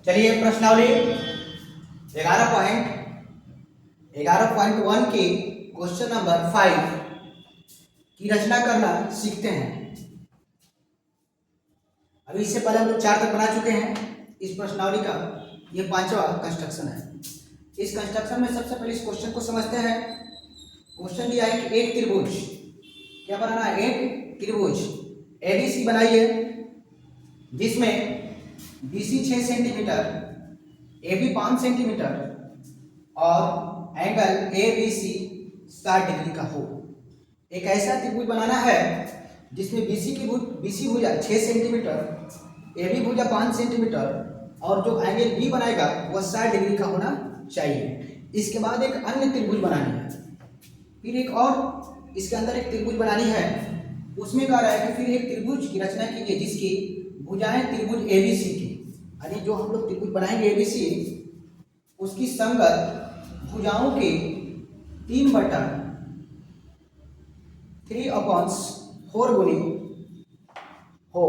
चलिए प्रश्नावली 11.1 की क्वेश्चन नंबर 5 की रचना करना सीखते हैं। अभी इससे पहले हम लोग 4 तक बना चुके हैं। इस प्रश्नावली का ये 5वां कंस्ट्रक्शन है। इस कंस्ट्रक्शन में सबसे पहले इस क्वेश्चन को समझते हैं। क्वेश्चन दिया है कि एक त्रिभुज, क्या बनाना है, एक त्रिभुज एबीसी बनाइए जिसमें बीसी 6 सेंटीमीटर, AB 5 सेंटीमीटर और एंगल ABC 60 डिग्री का हो। एक ऐसा त्रिभुज बनाना है जिसमें BC भुजा 6 सेंटीमीटर, AB भुजा 5 सेंटीमीटर और जो एंगल B बनाएगा वह 60 डिग्री का होना चाहिए। इसके बाद एक अन्य त्रिभुज बनानी है, फिर एक और इसके अंदर एक त्रिभुज बनानी है। उसमें कह रहा है कि फिर एक त्रिभुज की रचना कीजिए जिसकी भुजाएं त्रिभुज ABC की, यानी जो हम लोग त्रिभुज बनाएंगे ABC उसकी संगत भुजाओं के 3/3/4 गुनी हो।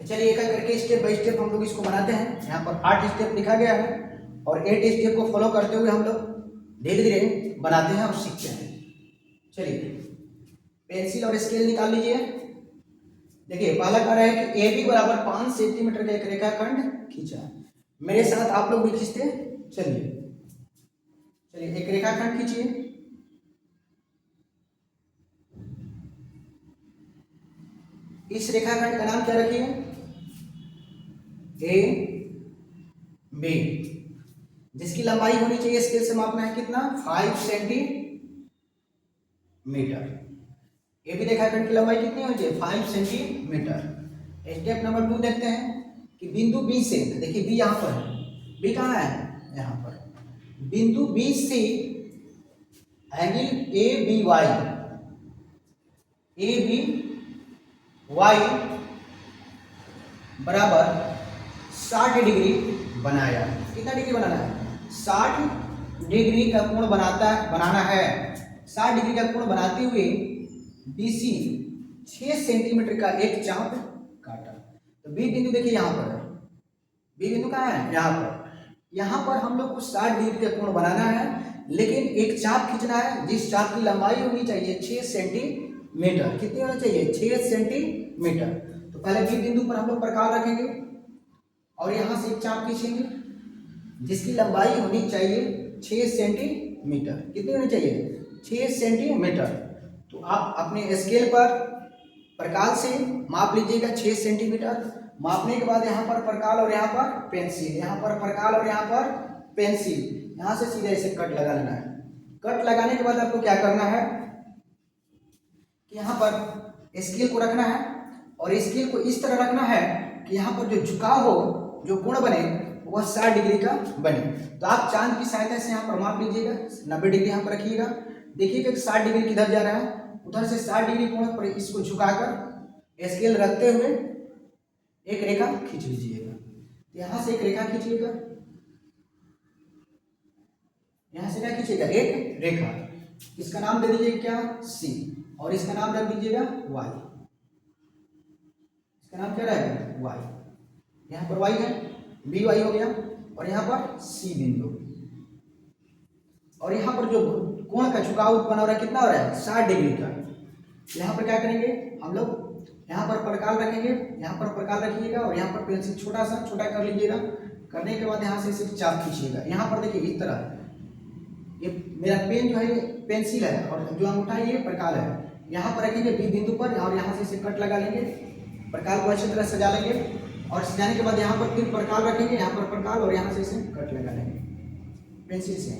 चलिए एक एक करके स्टेप बाय स्टेप हम लोग इसको बनाते हैं। यहाँ पर 8 स्टेप लिखा गया है और 8 स्टेप को फॉलो करते हुए हम लोग धीरे धीरे बनाते हैं और सीखते हैं। चलिए पेंसिल और स्केल निकाल लीजिए। देखिए पहला कह रहा है कि AB बराबर 5 सेंटीमीटर का एक रेखाखंड खींचा। मेरे साथ आप लोग भी खींचते चलिए। एक रेखाखंड खींचिए। इस रेखाखंड का नाम क्या रखिए, AB, जिसकी लंबाई होनी चाहिए स्केल से मापना है कितना, 5 सेंटीमीटर। AB रेखाखंड की लंबाई कितनी होनी चाहिए, 5 सेंटीमीटर। स्टेप नंबर 2 देखते हैं कि बिंदु B से, देखिए B यहाँ पर है, B कहाँ है, यहाँ पर। बिंदु B से एंगल ABY बराबर 60 डिग्री बनाया। कितना डिग्री बनाना है, 60 डिग्री का कोण बनाना है। 60 डिग्री का कोण बनाते हुए BC 6 सेंटीमीटर का एक चाप काटा। तो B बिंदु देखिए यहाँ पर है, B बिंदु कहाँ है, यहाँ पर। यहाँ पर हम लोग को 60 डिग्री का कोण बनाना है, लेकिन एक चाप खींचना है जिस चाप की लंबाई होनी चाहिए 6 सेंटीमीटर। कितनी होनी चाहिए, 6 सेंटीमीटर। तो पहले B बिंदु पर हम लोग प्रकार रखेंगे और यहाँ से एक चाप खींचेंगे जिसकी लंबाई होनी चाहिए 6 सेंटीमीटर। कितनी होनी चाहिए, 6 सेंटीमीटर। तो आप अपने स्केल पर प्रकाल से माप लीजिएगा 6 सेंटीमीटर। मापने के बाद यहाँ पर प्रकाल और यहाँ पर पेंसिल, यहाँ पर प्रकाल और यहाँ पर पेंसिल, यहाँ से सीधे ऐसे कट लगा लेना है। कट लगाने के बाद आपको क्या करना है कि यहाँ पर स्केल को रखना है और स्केल को इस तरह रखना है कि यहाँ पर जो झुकाव हो, जो कोण बने वह 60 डिग्री का बने। तो आप चांद की सहायता से यहाँ पर माप लीजिएगा, 90 डिग्री यहाँ पर रखिएगा। देखिएगा कि 60 डिग्री किधर जा रहा है, उधर से 60 डिग्री कोण पर इसको झुकाकर स्केल रखते हुए एक रेखा खींच लीजिएगा। यहाँ से एक रेखा खींचिएगा, यहाँ से क्या खींचिएगा, एक रेखा। इसका नाम दे दीजिएगा क्या, C, और इसका नाम रख दीजिएगा Y। इसका नाम क्या रहेगा, Y। यहाँ पर Y है, BY हो गया और यहाँ पर C बिंदु। और यहाँ पर जो कोण का झुकाव उत्पन्न हो रहा है कितना हो रहा है, 60 डिग्री का। यहाँ पर क्या करेंगे हम लोग, यहाँ पर प्रकाल रखेंगे, यहाँ पर प्रकाल रखिएगा और यहाँ पर पेंसिल छोटा कर लीजिएगा। करने के बाद यहाँ से सिर्फ चाप खींचिएगा। यहाँ पर देखिए इस तरह, ये मेरा पेन जो है ये पेंसिल है और जो अंगूठा है ये प्रकाल है। यहाँ पर रखेंगे B बिंदु पर और यहाँ से इसे कट लगा लेंगे, प्रकाल को अच्छी तरह सजा लेंगे और सजाने के बाद यहाँ पर फिर प्रकाल रखेंगे, यहाँ पर प्रकाल और यहाँ से इसे कट लगा लेंगे पेंसिल से।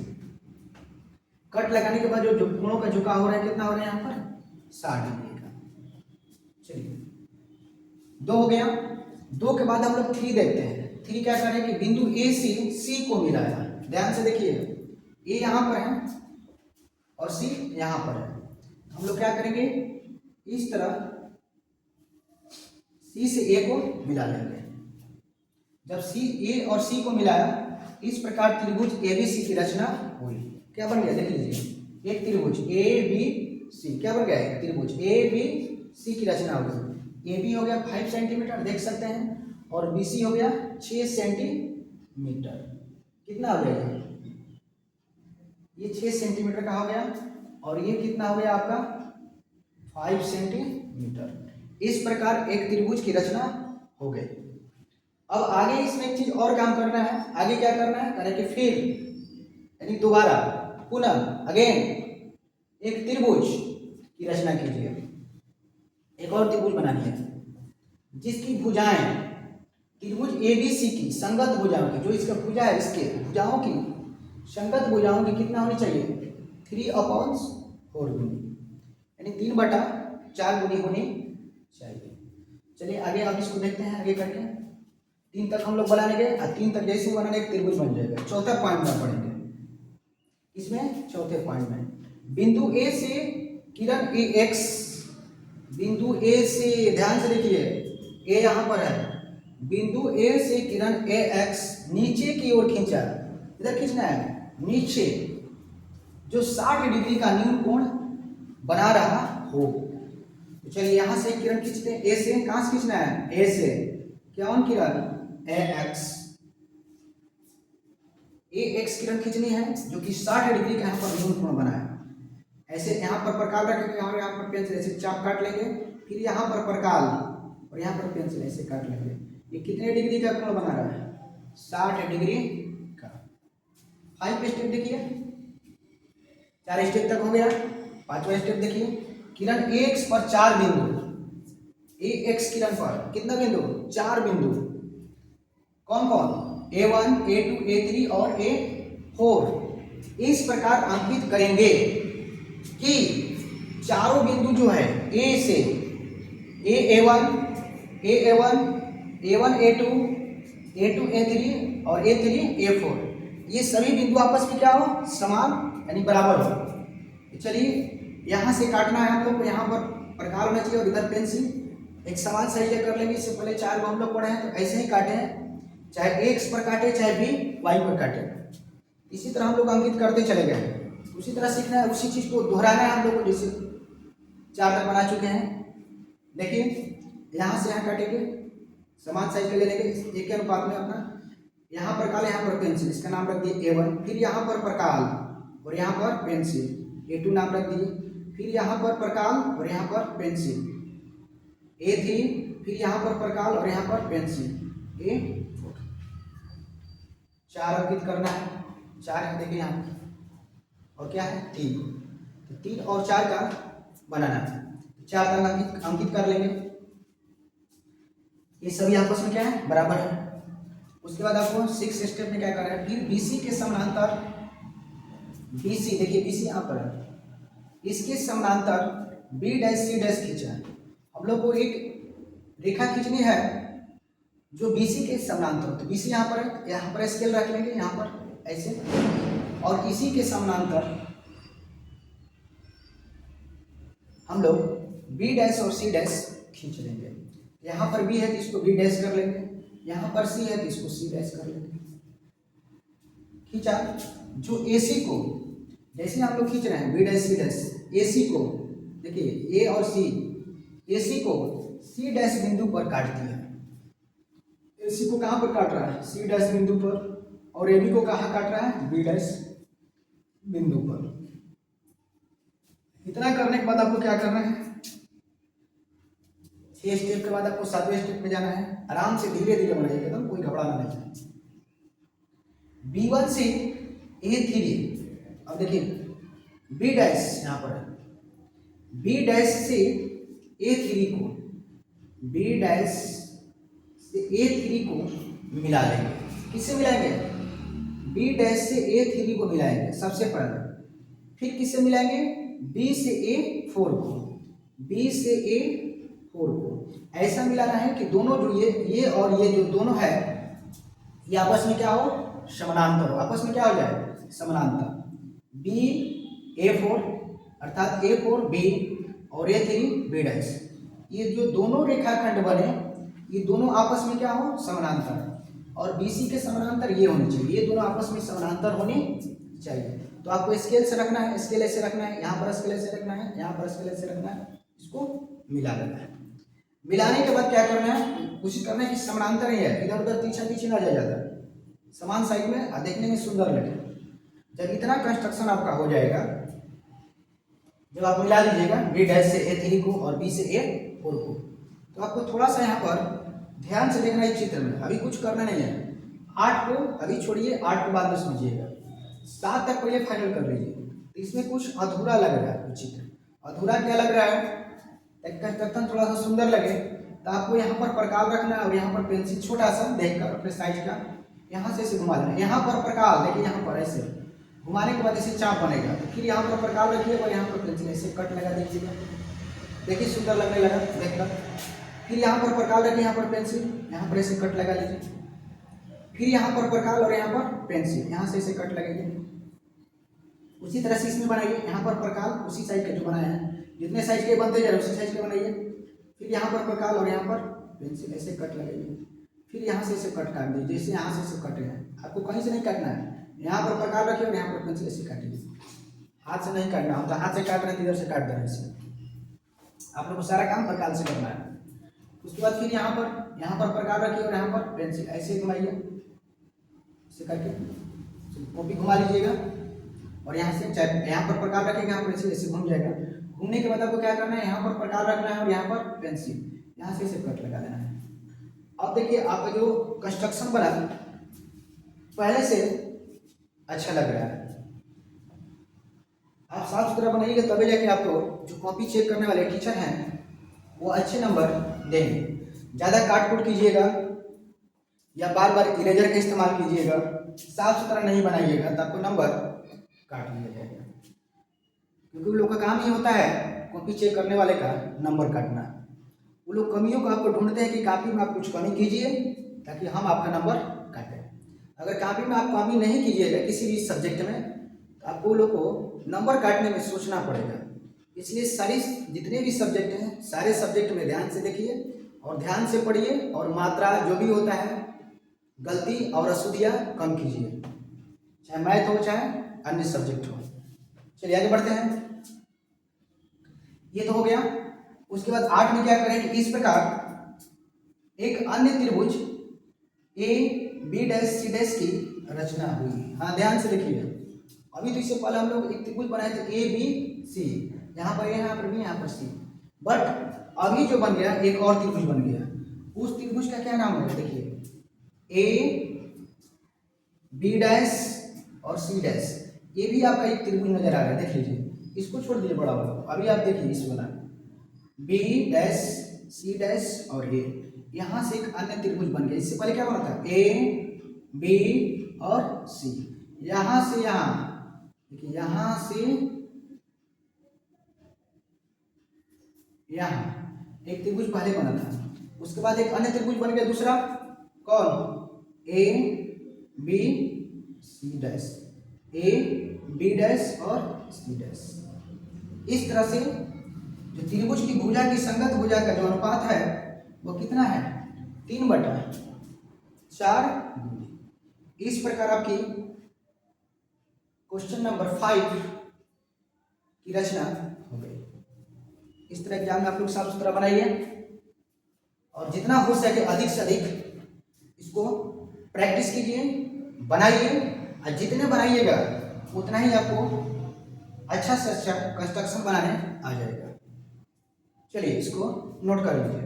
कट लगाने के बाद जो कोणों का झुकाव हो रहा है कितना हो रहा है, यहाँ पर 60 डिग्री का। चलिए 2 हो गया। 2 के बाद हम लोग 3 देखते हैं। 3 क्या करें कि बिंदु A से C को मिलाया। ध्यान से देखिएगा, A यहाँ पर है और C यहाँ पर है। हम लोग क्या करेंगे, इस तरह C से A को मिला लेंगे। जब A और C को मिलाया, इस प्रकार त्रिभुज ABC की रचना हुई। क्या बन गया, देख लीजिए, एक त्रिभुज ABC, क्या बन गया, एक त्रिभुज ABC की रचना हो गई। AB हो गया 5 सेंटीमीटर, देख सकते हैं, और BC हो गया 6 सेंटीमीटर। कितना हो गया ये 6 सेंटीमीटर का हो गया, और ये कितना हो गया आपका 5 सेंटीमीटर। इस प्रकार एक त्रिभुज की रचना हो गई। अब आगे इसमें एक चीज और काम करना है। आगे क्या करना है, करें कि फिर यानी दोबारा पुनः अगेन एक त्रिभुज की रचना कीजिए। एक और त्रिभुज बनानी है जिसकी भुजाएं त्रिभुज ABC की संगत भुजाओं की, जो इसका भुजा है इसके भुजाओं की संगत भुजाओं की कितना होनी चाहिए 3/4 गुनी, यानी 3/4 गुनी होनी चाहिए। चलिए आगे अब इसको देखते हैं। आगे करके 3 तक हम लोग बना लेंगे, और 3 तक जैसे बनाने एक त्रिभुज बन जाएगा। चौथा पॉइंट में पढ़ेंगे इसमें। चौथे पॉइंट में बिंदु ए से किरण AX, बिंदु ए से ध्यान से देखिए ए यहाँ पर है, बिंदु ए से किरण AX नीचे की ओर खींचा, इधर खींचना है नीचे, जो 60 डिग्री का न्यून कोण बना रहा हो। तो चलिए यहाँ से किरण खींचते हैं। ए से कहाँ से खींचना है, ए से क्या कौन किरण AX किरण खींचनी है, जो कि 60 डिग्री का यहाँ पर न्यून कोण बना है। ऐसे यहाँ पर प्रकाल रखेंगे और यहाँ पर पेंसिल ऐसे चाप काट लेंगे, फिर यहाँ पर प्रकाल और यहाँ पर पेंसिल ऐसे काट लेंगे। ये कितने डिग्री का कोण बना रहा है 60 डिग्री का। 5 स्टेप देखिए, 4 स्टेप तक हो गया। 5वां स्टेप देखिए, किरण AX पर 4 बिंदु, AX किरण पर कितना बिंदु 4 बिंदु, कौन कौन A1 A2 A3 और A4 इस प्रकार अंकित करेंगे कि चारों बिंदु जो है A से A1 A1 A2 A2 A3 और A3 A4 ये सभी बिंदु आपस में क्या हो समान यानी बराबर हो। चलिए यहाँ से काटना है हम लोग को, यहाँ पर प्रकार होना चाहिए और इधर पेंसिल एक समान सही से कर लेंगे। इससे पहले 4 को हम लोग पढ़े हैं तो ऐसे ही काटे हैं, चाहे X पर काटे चाहे भी Y पर काटे। इसी तरह हम लोग अंकित करते चले गए। उसी तरह सीखना है, उसी चीज को दोहराना है हम लोग को, जैसे 4 तक बना चुके हैं। देखिए यहाँ से यहाँ काटेंगे, समान साइज का ले लेंगे एक के अनुपात में अपना। यहाँ प्रकाल यहाँ पर पेंसिल, इसका नाम रख दिए A1, फिर यहाँ पर प्रकाल और यहाँ पर पेंसिल A2 नाम रख दिए, फिर यहाँ पर प्रकाल और यहाँ पर पेंसिल A3, फिर यहाँ पर प्रकाल और यहाँ पर पेंसिल A4। 4 अंकित करना है, 4 है देखिए यहाँ, और क्या है 3, तो 3 और 4 का बनाना है। 4 तक अंकित कर लेंगे, ये सभी आपस में क्या है बराबर है। उसके बाद आपको 6 स्टेप में क्या करना है, फिर BC के समानांतर, BC देखिए BC यहाँ पर है, इसके समानांतर B'(C') खींचा है। हम लोग को एक रेखा खींचनी है जो BC के समानांतर, तो BC यहाँ पर है, यहाँ पर स्केल रख लेंगे यहाँ पर ऐसे, और इसी के समानांतर हम लोग B' और C' खींच लेंगे। यहाँ पर B है तो इसको B' कर लेंगे, यहाँ पर C है तो इसको C' कर लेंगे। खींचा, जो AC को जैसे हम लोग खींच रहे हैं B'(C'), AC को देखिए A और C, AC को C' बिंदु पर काट दिया। AC को कहाँ पर काट रहा है C' बिंदु पर, और AB को कहाँ काट रहा है B' बिंदु पर। इतना करने के बाद आपको क्या करना है, 6 स्टेप के बाद आपको 7वें स्टेप में जाना है। आराम से धीरे धीरे बनाइए, एकदम कोई घबराना नहीं है। B1 से A3, अब देखिए B' यहाँ पर है, B' से A3 को, B' से A3 को मिला लेंगे। किससे मिलाएंगे, B' से A3 को मिलाएंगे सबसे पहले, फिर किससे मिलाएंगे B से A4 को, B से A4 को। ऐसा मिलाना है कि दोनों जो ये और ये जो दोनों है ये आपस में क्या हो समानांतर हो, आपस में क्या हो जाए समानांतर। B A4 अर्थात A4 B और A3 B', ये जो दोनों रेखाखंड बने ये दोनों आपस में क्या हो समानांतर, और BC के समानांतर ये होने चाहिए, ये दोनों आपस में समानांतर होने चाहिए। तो आपको स्केल से रखना है, स्केल ऐसे रखना है, यहाँ पर स्केल ऐसे रखना है, यहाँ पर स्केल ऐसे रखना है, इसको मिला लेना है। मिलाने के बाद क्या करना है, कोशिश करना है कि समानांतर ही है, इधर उधर पीछे पीछे ना जाए ज़्यादा, समान साइड में और देखने में सुंदर लगे। जब इतना कंस्ट्रक्शन आपका हो जाएगा, जब आप मिला लीजिएगा बी डैश से A3 को और बी से A4 को, तो आपको थोड़ा सा यहाँ पर ध्यान से देखना है चित्र में, अभी कुछ करना नहीं है। 8 को अभी छोड़िए, 8 को बाद में समझिएगा, 7 तक पहले फाइनल कर लीजिए। तो इसमें कुछ अधूरा लग रहा है, कुछ चित्र अधूरा क्या लग रहा है, कंस्ट्रक्शन थोड़ा सा सुंदर लगे तो आपको यहाँ पर प्रकाल रखना है और यहाँ पर पेंसिल छोटा सा देखकर अपने साइज का यहाँ से ऐसे घुमा देना। यहाँ पर प्रकाल देखिए, यहाँ पर ऐसे घुमाने के बाद ऐसे चाप बनेगा, फिर यहाँ पर प्रकाल रखिए और यहाँ पर पेंसिल ऐसे कट लगा दीजिएगा, देखिए सुंदर लगने लगा देखकर। फिर यहाँ पर प्रकाल रखिए, यहाँ पर पेंसिल, यहाँ पर ऐसे कट लगा लीजिए, फिर यहाँ पर प्रकाल और यहाँ पर पेंसिल, यहाँ से ऐसे कट लगेगी। उसी तरह से इसमें बनाइए, यहाँ पर प्रकाल उसी साइज का जो बनाया है, जितने साइज के बनते जा रहे उसी साइज के बनाइए। फिर यहाँ पर प्रकाल और यहाँ पर पेंसिल ऐसे कट लगाइए, फिर यहाँ से ऐसे कट काट दीजिए, जैसे यहाँ से ऐसे कट है, आपको कहीं से नहीं काटना है। यहाँ पर प्रकाल रखिए और यहाँ पर पेंसिल ऐसे काटिए, हाथ से नहीं काटना, हम तो हाथ से काट रहे हैं, इधर से काट दे रहे हैं इसे। आप लोग को सारा काम प्रकाल से करना है। उसके बाद फिर यहाँ पर प्रकाल रखिए और यहाँ पर पेंसिल ऐसे घुमाइए, ऐसे करके कॉपी घुमा लीजिएगा और यहाँ से यहाँ पर प्रकाल रखेंगे, यहाँ पर ऐसे ऐसे घूम जाएगा। घूमने के बाद आपको क्या करना है, यहाँ पर प्रकाल रखना है और यहाँ पर पेंसिल, यहाँ से ऐसे कट लगा देना है। अब देखिए आपका जो कंस्ट्रक्शन बना पहले से अच्छा लग रहा है। आप साफ सुथरा बनाइएगा तभी जाके आपको जो कॉपी चेक करने वाले टीचर हैं वो अच्छे नंबर देंगे। ज़्यादा काट कुट कीजिएगा या बार बार इरेजर का इस्तेमाल कीजिएगा, साफ सुथरा नहीं बनाइएगा तो आपको नंबर काट लिया जाएगा, क्योंकि वो लोग का काम ही होता है कॉपी चेक करने वाले का नंबर काटना। वो लोग कमियों को आपको ढूंढते हैं कि कॉपी में आप कुछ कमी कीजिए ताकि हम आपका नंबर काटें। अगर कॉपी में आप कमी नहीं कीजिएगा किसी भी सब्जेक्ट में तो आपको लोग को नंबर काटने में सोचना पड़ेगा। इसलिए सारी जितने भी सब्जेक्ट हैं सारे सब्जेक्ट में ध्यान से देखिए और ध्यान से पढ़िए और मात्रा जो भी होता है गलती और अशुद्धियाँ कम कीजिए, चाहे मैथ हो चाहे अन्य सब्जेक्ट हो। चलिए आगे बढ़ते हैं। ये तो हो गया। उसके बाद 8 में क्या करेंगे, इस प्रकार एक अन्य त्रिभुज A B dash C dash की रचना हुई। हाँ ध्यान से देखिए, अभी तो इससे पहले हम लोग एक त्रिभुज बनाए थे ए बी सी, यहाँ पर यहाँ पर भी यहाँ पर सी, बट अभी जो बन गया एक और त्रिभुज बन गया। उस त्रिभुज का क्या नाम होगा, देखिए ए बी डैश और सी डैश, ये भी आपका एक त्रिभुज नजर आ रहा है, देख लीजिए। इसको छोड़ दीजिए बड़ा वाला, अभी आप देखिए इस वाला बी डैश सी डैश और ए, यहाँ से एक अन्य त्रिभुज बन गया। इससे पहले क्या बना था, ए बी और सी, यहाँ से यहाँ देखिए, यहाँ से यहाँ एक त्रिभुज पहले बना था। उसके बाद एक अन्य त्रिभुज बन गया दूसरा, कौन, A B C dash, A B dash और सी डैश। इस तरह से जो त्रिभुज की भुजा की संगत भुजा का जो अनुपात है वो कितना है, 3/4। इस प्रकार आपकी क्वेश्चन नंबर 5 की रचना हो गई। इस तरह एग्जाम में आप लोग साफ सुथरा बनाइए और जितना हो सके अधिक से अधिक इसको प्रैक्टिस कीजिए, बनाइए, और जितने बनाइएगा उतना ही आपको अच्छा से अच्छा कंस्ट्रक्शन बनाने आ जाएगा। चलिए इसको नोट कर लीजिए।